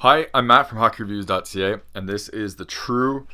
Hi, I'm Matt from hockeyreviews.ca, and this is the true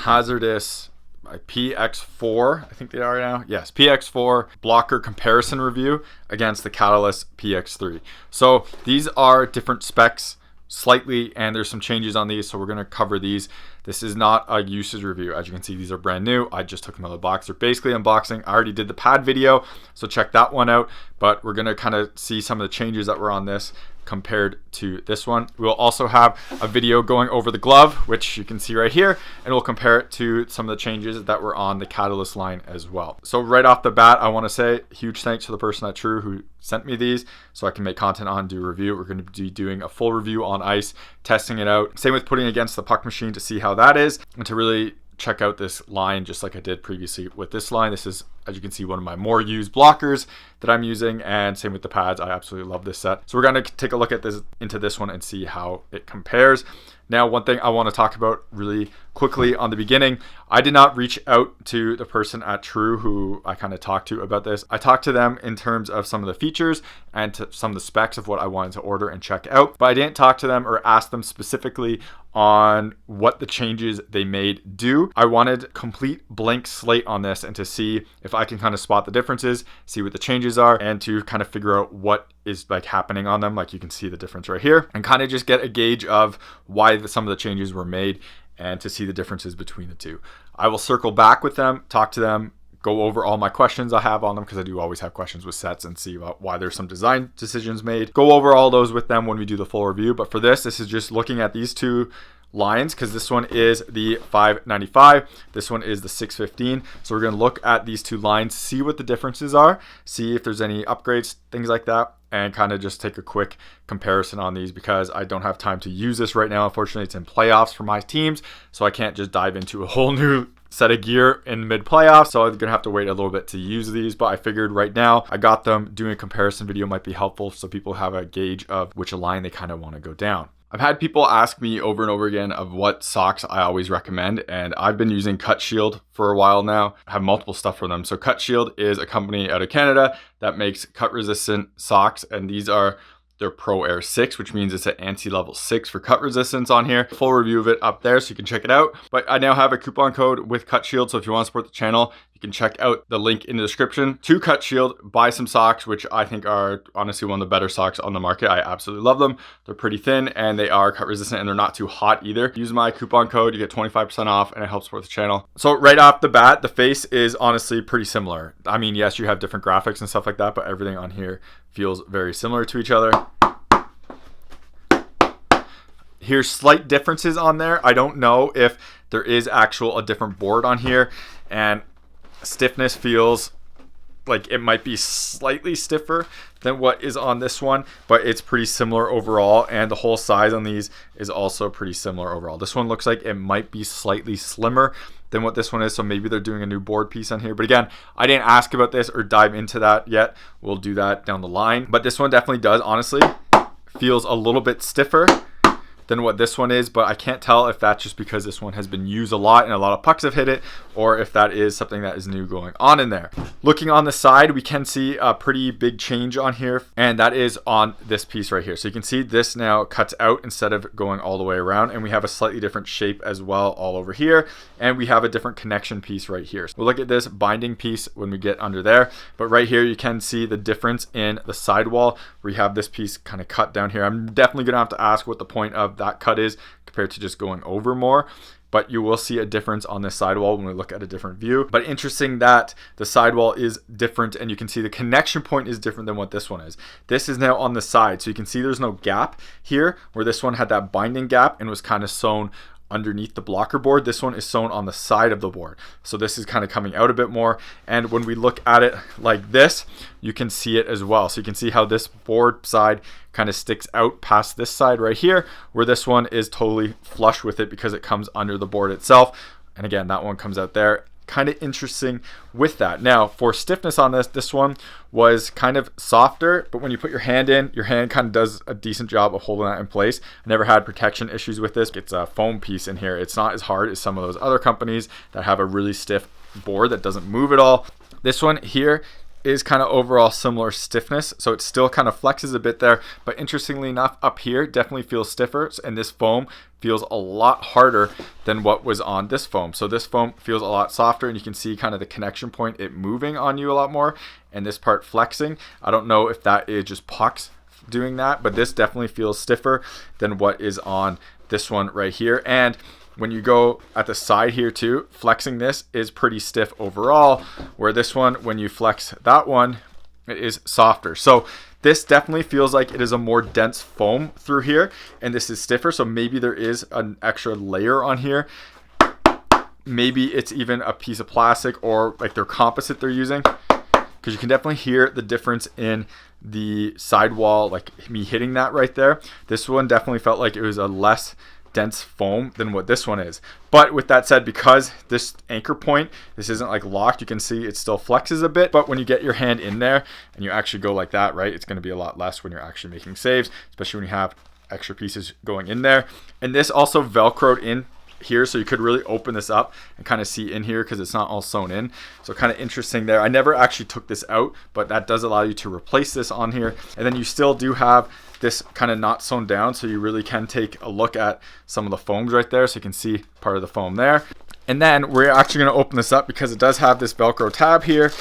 Hzrdus PX4, I think they are now. Yes, PX4 blocker comparison review against the Catalyst PX3. So these are different specs slightly, and there's some changes on these, so we're going to cover these. This is not a usage review. As you can see, these are brand new. I just took them out of the box. They're basically unboxing. I already did the pad video, so check that one out, but we're going to kind of see some of the changes that were on this compared to this one. We'll also have a video going over the glove, which you can see right here, and we'll compare it to some of the changes that were on the Catalyst line as well. So right off the bat, I want to say huge thanks to the person at True who sent me these so I can make content on, do a review. We're going to be doing a full review on ice, testing it out. Same with putting it against the puck machine to see how that is, and to really check out this line just like I did previously with this line. This is, as you can see, one of my more used blockers that I'm using, and same with the pads. I absolutely love this set. So we're going to take a look at this into this one and see how it compares. Now, one thing I want to talk about really quickly on the beginning, I did not reach out to the person at True who I kind of talked to about this. I talked to them in terms of some of the features and to some of the specs of what I wanted to order and check out, but I didn't talk to them or ask them specifically on what the changes they made do. I wanted complete blank slate on this and to see if I can kind of spot the differences, see what the changes are, and to kind of figure out what is like happening on them. Like you can see the difference right here, and kind of just get a gauge of why some of the changes were made and to see the differences between the two. I will circle back with them, talk to them, go over all my questions I have on them, because I do always have questions with sets, and see why there's some design decisions made. Go over all those with them when we do the full review. But for this is just looking at these two lines, because this one is the 595, this one is the 615. So we're going to look at these two lines, see what the differences are, see if there's any upgrades, things like that, and kind of just take a quick comparison on these, because I don't have time to use this right now. Unfortunately, it's in playoffs for my teams, so I can't just dive into a whole new set of gear in mid playoffs, so I'm gonna have to wait a little bit to use these. But I figured right now I got them, doing a comparison video might be helpful so people have a gauge of which line they kind of want to go down. I've had people ask me over and over again of what socks I always recommend, and I've been using Cutshield for a while now. I have multiple stuff from them. So Cutshield is a company out of Canada that makes cut resistant socks, and these are their Pro Air 6, which means it's an ANSI level 6 for cut resistance on here. Full review of it up there so you can check it out. But I now have a coupon code with Cutshield, so if you want to support the channel, you can check out the link in the description to Cutshield, buy some socks, which I think are honestly one of the better socks on the market. I absolutely love them. They're pretty thin and they are cut resistant, and they're not too hot either. Use my coupon code, you get 25% off, and it helps support the channel. So right off the bat, the face is honestly pretty similar. I mean, yes, you have different graphics and stuff like that, but everything on here feels very similar to each other. Here's slight differences on there. I don't know if there is a different board on here, and stiffness feels like it might be slightly stiffer than what is on this one, but it's pretty similar overall, and the whole size on these is also pretty similar overall. This one looks like it might be slightly slimmer than what this one is, so maybe they're doing a new board piece on here. But again, I didn't ask about this or dive into that yet. We'll do that down the line. But this one definitely does, honestly, feels a little bit stiffer than what this one is, but I can't tell if that's just because this one has been used a lot and a lot of pucks have hit it, or if that is something that is new going on in there. Looking on the side, we can see a pretty big change on here, and that is on this piece right here. So you can see this now cuts out instead of going all the way around, and we have a slightly different shape as well all over here, and we have a different connection piece right here. So we'll look at this binding piece when we get under there, but right here you can see the difference in the sidewall. We have this piece kind of cut down here. I'm definitely gonna have to ask what the point of that cut is compared to just going over more, but you will see a difference on this sidewall when we look at a different view. But interesting that the sidewall is different, and you can see the connection point is different than what this one is. This is now on the side, so you can see there's no gap here, where this one had that binding gap and was kind of sewn underneath the blocker board. This one is sewn on the side of the board, so this is kind of coming out a bit more. And when we look at it like this, you can see it as well. So you can see how this board side kind of sticks out past this side right here, where this one is totally flush with it because it comes under the board itself. And again, that one comes out there. Kind of interesting with that. Now for stiffness on this one was kind of softer, but when you put your hand in, your hand kind of does a decent job of holding that in place. I never had protection issues with this. It's a foam piece in here. It's not as hard as some of those other companies that have a really stiff board that doesn't move at all. This one here is kind of overall similar stiffness, so it still kind of flexes a bit there, but interestingly enough, up here definitely feels stiffer, and this foam feels a lot harder than what was on this foam. So this foam feels a lot softer, and you can see kind of the connection point, it moving on you a lot more, and this part flexing. I don't know if that is just pucks doing that, but this definitely feels stiffer than what is on this one right here. And when you go at the side here too, flexing this is pretty stiff overall, where this one, when you flex that one, it is softer. So this definitely feels like it is a more dense foam through here, and this is stiffer, so maybe there is an extra layer on here. Maybe it's even a piece of plastic or like their composite they're using, because you can definitely hear the difference in the sidewall, like me hitting that right there. This one definitely felt like it was a less dense foam than what this one is. But with that said, because this anchor point, this isn't like locked, you can see it still flexes a bit, but when you get your hand in there and you actually go like that, right, it's going to be a lot less when you're actually making saves, especially when you have extra pieces going in there. And this also velcroed in here, so you could really open this up and kind of see in here because it's not all sewn in. So kind of interesting there. I never actually took this out, but that does allow you to replace this on here. And then you still do have this kind of not sewn down, so you really can take a look at some of the foams right there, so you can see part of the foam there. And then we're actually going to open this up because it does have this Velcro tab here,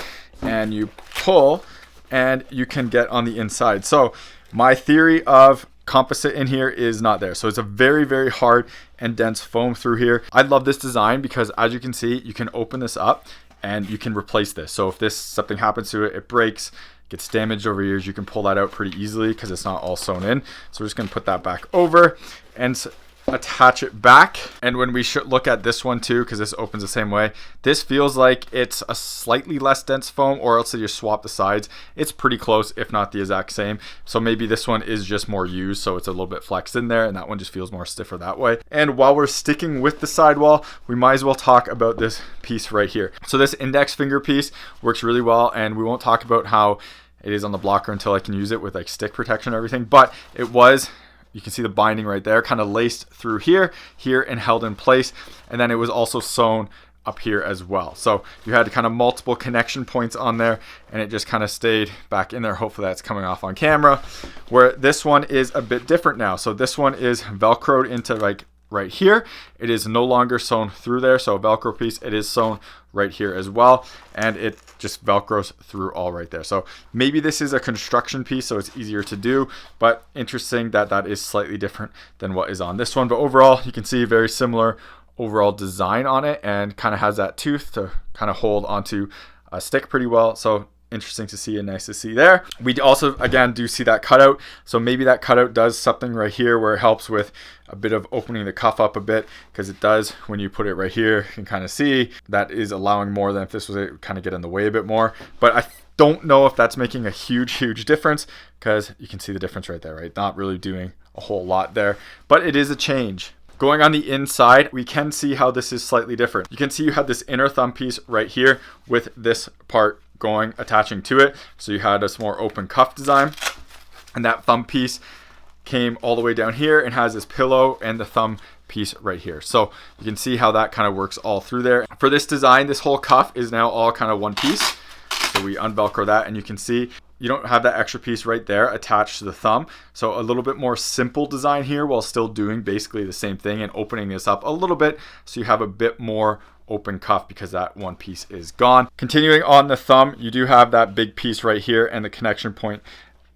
and you pull and you can get on the inside. So my theory of composite in here is not there, so it's a very, very hard and dense foam through here. I love this design because, as you can see, you can open this up and you can replace this. So if this something happens to it, it breaks, gets damaged over years, you can pull that out pretty easily because it's not all sewn in. So we're just going to put that back over and attach it back. And when we should look at this one too, because this opens the same way, this feels like it's a slightly less dense foam, or else if you swap the sides, it's pretty close, if not the exact same. So maybe this one is just more used, so it's a little bit flexed in there, and that one just feels more stiffer that way. And while we're sticking with the sidewall, we might as well talk about this piece right here. So this index finger piece works really well, and we won't talk about how it is on the blocker until I can use it with like stick protection and everything, but it was, you can see the binding right there, kind of laced through here, and held in place. And then it was also sewn up here as well. So you had kind of multiple connection points on there, and it just kind of stayed back in there. Hopefully that's coming off on camera. Where this one is a bit different now. So this one is Velcroed into like right here. It is no longer sewn through there. So a Velcro piece, it is sewn right here as well, and it just Velcros through all right there. So maybe this is a construction piece, so it's easier to do, but interesting that that is slightly different than what is on this one. But overall, you can see very similar overall design on it, and kind of has that tooth to kind of hold onto a stick pretty well. So interesting to see and nice to see there. We also, again, do see that cutout. So maybe that cutout does something right here where it helps with a bit of opening the cuff up a bit, because it does, when you put it right here, you can kind of see that is allowing more than if this was it, kind of get in the way a bit more. But I don't know if that's making a huge difference, because you can see the difference right there, right? Not really doing a whole lot there, but it is a change. Going on the inside, we can see how this is slightly different. You can see you have this inner thumb piece right here with this part going, attaching to it. So you had a more open cuff design, and that thumb piece came all the way down here and has this pillow and the thumb piece right here. So you can see how that kind of works all through there. For this design, this whole cuff is now all kind of one piece. So we unvelcro that, and you can see you don't have that extra piece right there attached to the thumb. So a little bit more simple design here, while still doing basically the same thing and opening this up a little bit, so you have a bit more open cuff because that one piece is gone. Continuing on the thumb, you do have that big piece right here and the connection point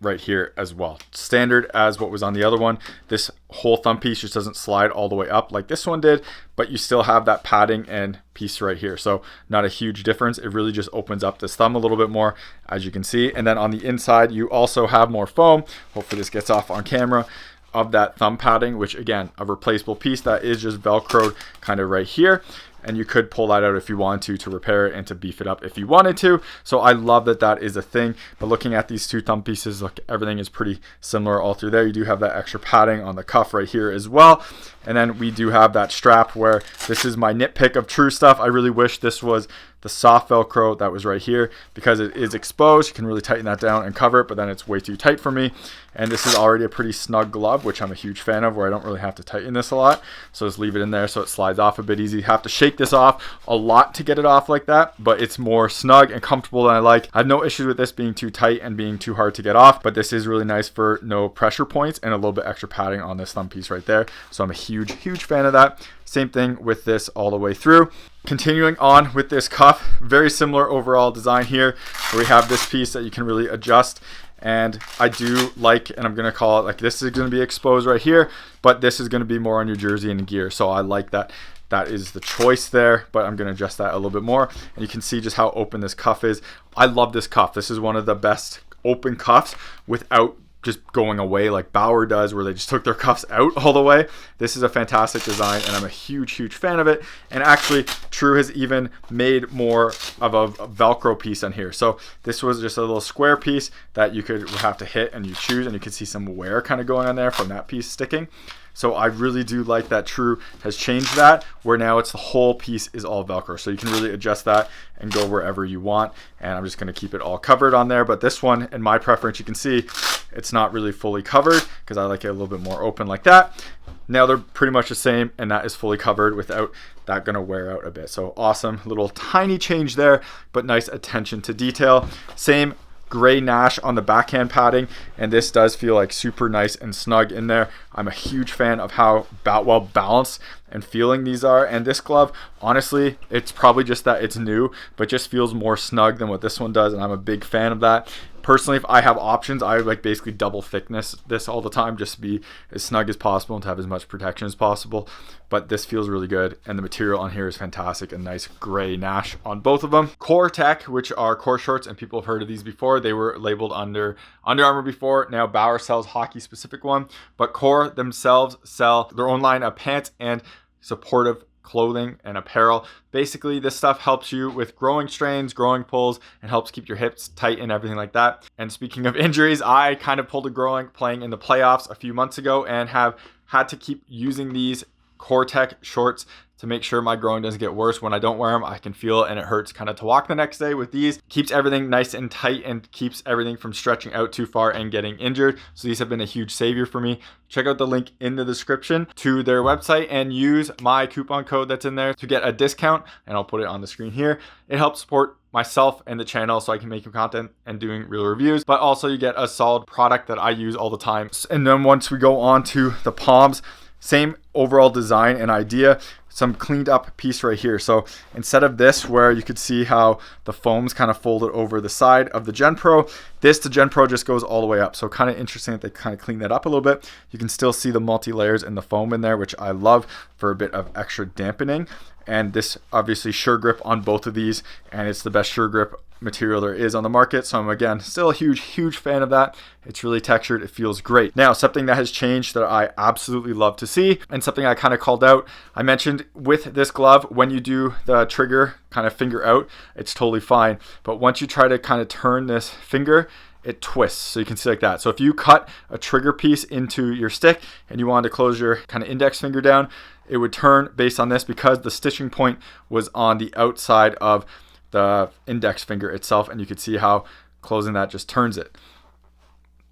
right here as well. Standard as what was on the other one. This whole thumb piece just doesn't slide all the way up like this one did, but you still have that padding and piece right here. So not a huge difference. It really just opens up this thumb a little bit more, as you can see. And then on the inside, you also have more foam. Hopefully this gets off on camera, of that thumb padding, which again, a replaceable piece that is just Velcroed kind of right here. And you could pull that out if you wanted to repair it and to beef it up if you wanted to. So I love that that is a thing. But looking at these two thumb pieces, look, everything is pretty similar all through there. You do have that extra padding on the cuff right here as well. And then we do have that strap, where this is my nitpick of True Stuff. I really wish this was the soft Velcro that was right here. Because it is exposed, you can really tighten that down and cover it, but then it's way too tight for me. And this is already a pretty snug glove, which I'm a huge fan of, where I don't really have to tighten this a lot. So just leave it in there so it slides off a bit easy. You have to shake this off a lot to get it off like that, but it's more snug and comfortable than I like. I have no issues with this being too tight and being too hard to get off, but this is really nice for no pressure points and a little bit extra padding on this thumb piece right there. So I'm a huge fan of that. Same thing with this all the way through. Continuing on with this cuff, very similar overall design here, where we have this piece that you can really adjust. And I do like, and I'm going to call it like, this is going to be exposed right here, but this is going to be more on your jersey and gear. So I like that. That is the choice there, but I'm going to adjust that a little bit more. And you can see just how open this cuff is. I love this cuff. This is one of the best open cuffs without just going away like Bauer does, where they just took their cuffs out all the way. This is a fantastic design, and I'm a huge fan of it. And actually, True has even made more of a Velcro piece on here. So this was just a little square piece that you could have to hit and you choose, and you can see some wear kind of going on there from that piece sticking. So I really do like that True has changed that, where now it's the whole piece is all Velcro. So you can really adjust that and go wherever you want. And I'm just going to keep it all covered on there. But this one, in my preference, you can see it's not really fully covered because I like it a little bit more open like that. Now they're pretty much the same, and that is fully covered without that going to wear out a bit. So awesome little tiny change there, but nice attention to detail. Same gray Nash on the backhand padding, and this does feel like super nice and snug in there. I'm a huge fan of how well balanced and feeling these are, and this glove, honestly, it's probably just that it's new, but just feels more snug than what this one does, and I'm a big fan of that. Personally, if I have options, I would like basically double thickness this all the time, just to be as snug as possible and to have as much protection as possible. But this feels really good, and the material on here is fantastic. A nice gray Nash on both of them. Core Tech, which are core shorts, and people have heard of these before. They were labeled under Under Armour before. Now Bauer sells hockey specific one, but Core themselves sell their own line of pants and supportive clothing and apparel. Basically, this stuff helps you with growing strains, growing pulls, and helps keep your hips tight and everything like that. And speaking of injuries, I kind of pulled a growing playing in the playoffs a few months ago and have had to keep using these Core Tech shorts to make sure my growing doesn't get worse. When I don't wear them, I can feel it and it hurts kind of to walk the next day. With these, keeps everything nice and tight and keeps everything from stretching out too far and getting injured. So these have been a huge savior for me. Check out the link in the description to their website and use my coupon code that's in there to get a discount, and I'll put it on the screen here. It helps support myself and the channel so I can make content and doing real reviews, but also you get a solid product that I use all the time. And then once we go on to the palms, same overall design and idea, some cleaned up piece right here. So instead of this, where you could see how the foam's kind of folded over the side of the Gen Pro, the Gen Pro just goes all the way up. So kind of interesting that they kind of clean that up a little bit. You can still see the multi-layers and the foam in there, which I love for a bit of extra dampening. And this obviously Sure Grip on both of these, and it's the best Sure Grip material there is on the market. So I'm again still a huge fan of that. It's really textured, it feels great. Now, something that has changed that I absolutely love to see, and something I kind of called out, I mentioned with this glove, when you do the trigger kind of finger out, it's totally fine, but once you try to kind of turn this finger, it twists. So you can see like that. So if you cut a trigger piece into your stick and you wanted to close your kind of index finger down, it would turn based on this, because the stitching point was on the outside of the index finger itself, and you could see how closing that just turns it.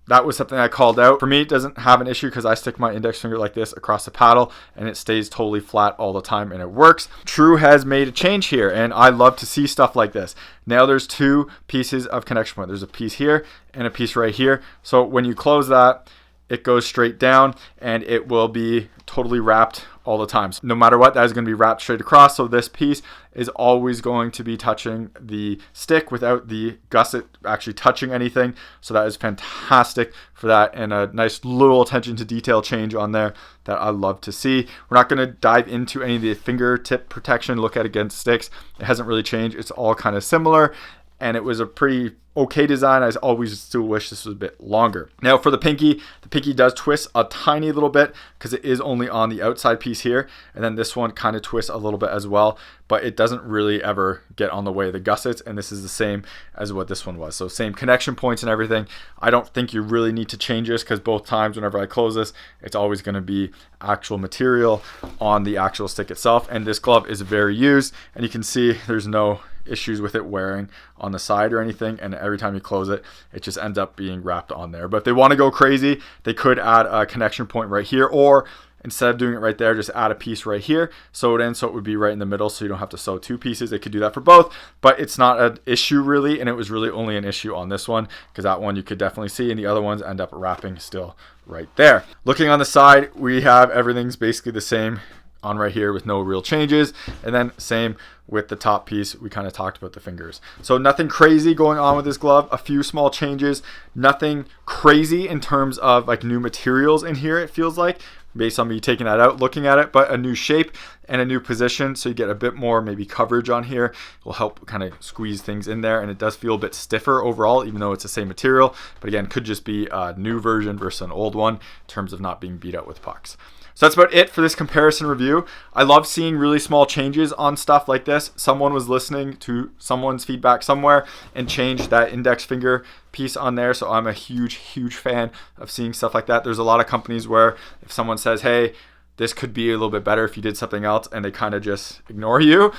That was something I called out. For me, it doesn't have an issue because I stick my index finger like this across the paddle and it stays totally flat all the time and it works. True has made a change here, and I love to see stuff like this. Now there's two pieces of connection point. There's a piece here and a piece right here. So when you close that, it goes straight down and it will be totally wrapped all the time. So no matter what, that is going to be wrapped straight across. So this piece is always going to be touching the stick without the gusset actually touching anything. So that is fantastic for that, and a nice little attention to detail change on there that I love to see. We're not going to dive into any of the fingertip protection, look at against sticks. It hasn't really changed. It's all kind of similar, and it was a pretty okay design. I always still wish this was a bit longer. Now for the pinky does twist a tiny little bit because it is only on the outside piece here, and then this one kind of twists a little bit as well, but it doesn't really ever get on the way of the gussets, and this is the same as what this one was. So same connection points and everything. I don't think you really need to change this, because both times whenever I close this, it's always going to be actual material on the actual stick itself. And this glove is very used, and you can see there's no issues with it wearing on the side or anything, and every time you close it, it just ends up being wrapped on there. But if they want to go crazy, they could add a connection point right here, or instead of doing it right there, just add a piece right here, sew it in so it would be right in the middle so you don't have to sew two pieces. They could do that for both, but it's not an issue really, and it was really only an issue on this one because that one you could definitely see, and the other ones end up wrapping still right there. Looking on the side, we have everything's basically the same on right here with no real changes, and then same with the top piece. We kind of talked about the fingers, so nothing crazy going on with this glove. A few small changes, nothing crazy in terms of like new materials in here, it feels like, based on me taking that out, looking at it, but a new shape and a new position, so you get a bit more maybe coverage on here. It will help kind of squeeze things in there, and it does feel a bit stiffer overall, even though it's the same material. But again, could just be a new version versus an old one in terms of not being beat out with pucks. So that's about it for this comparison review. I love seeing really small changes on stuff like this. Someone was listening to someone's feedback somewhere and changed that index finger piece on there. So I'm a huge fan of seeing stuff like that. There's a lot of companies where if someone says, hey, this could be a little bit better if you did something else, and they kind of just ignore you.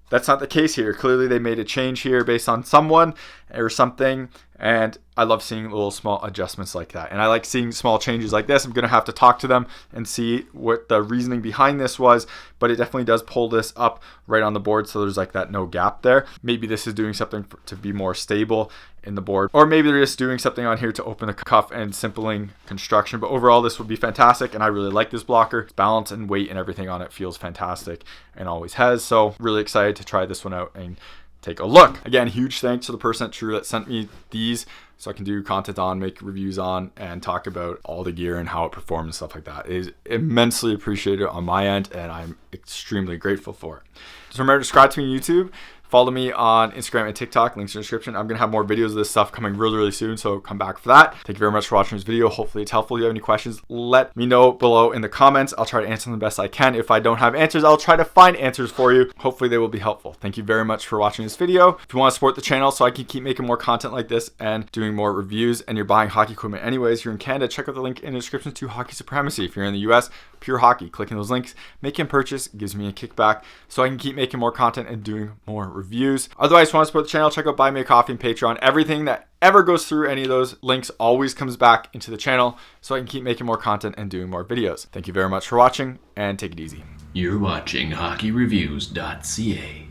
That's not the case here. Clearly they made a change here based on someone or something, and I love seeing little small adjustments like that. And I like seeing small changes like this. I'm going to have to talk to them and see what the reasoning behind this was, but it definitely does pull this up right on the board, so there's like that no gap there. Maybe this is doing something to be more stable in the board, or maybe they're just doing something on here to open the cuff and simpling construction. But overall, this would be fantastic, and I really like this blocker. Balance and weight and everything on it feels fantastic and always has. So really excited to try this one out and take a look. Again, huge thanks to the person at True that sent me these so I can do content on, make reviews on, and talk about all the gear and how it performs and stuff like that. It is immensely appreciated on my end, and I'm extremely grateful for it. Just remember to subscribe to me on YouTube. Follow me on Instagram and TikTok, links in the description. I'm going to have more videos of this stuff coming really soon, so come back for that. Thank you very much for watching this video. Hopefully it's helpful. If you have any questions, let me know below in the comments. I'll try to answer them the best I can. If I don't have answers, I'll try to find answers for you. Hopefully they will be helpful. Thank you very much for watching this video. If you want to support the channel so I can keep making more content like this and doing more reviews, and you're buying hockey equipment anyways, you're in Canada, check out the link in the description to Hockey Supremacy. If you're in the US, Pure Hockey. Clicking those links, making a purchase gives me a kickback so I can keep making more content and doing more reviews. Otherwise, if you want to support the channel, check out Buy Me a Coffee and Patreon. Everything that ever goes through any of those links always comes back into the channel so I can keep making more content and doing more videos. Thank you very much for watching, and take it easy. You're watching HockeyReviews.ca.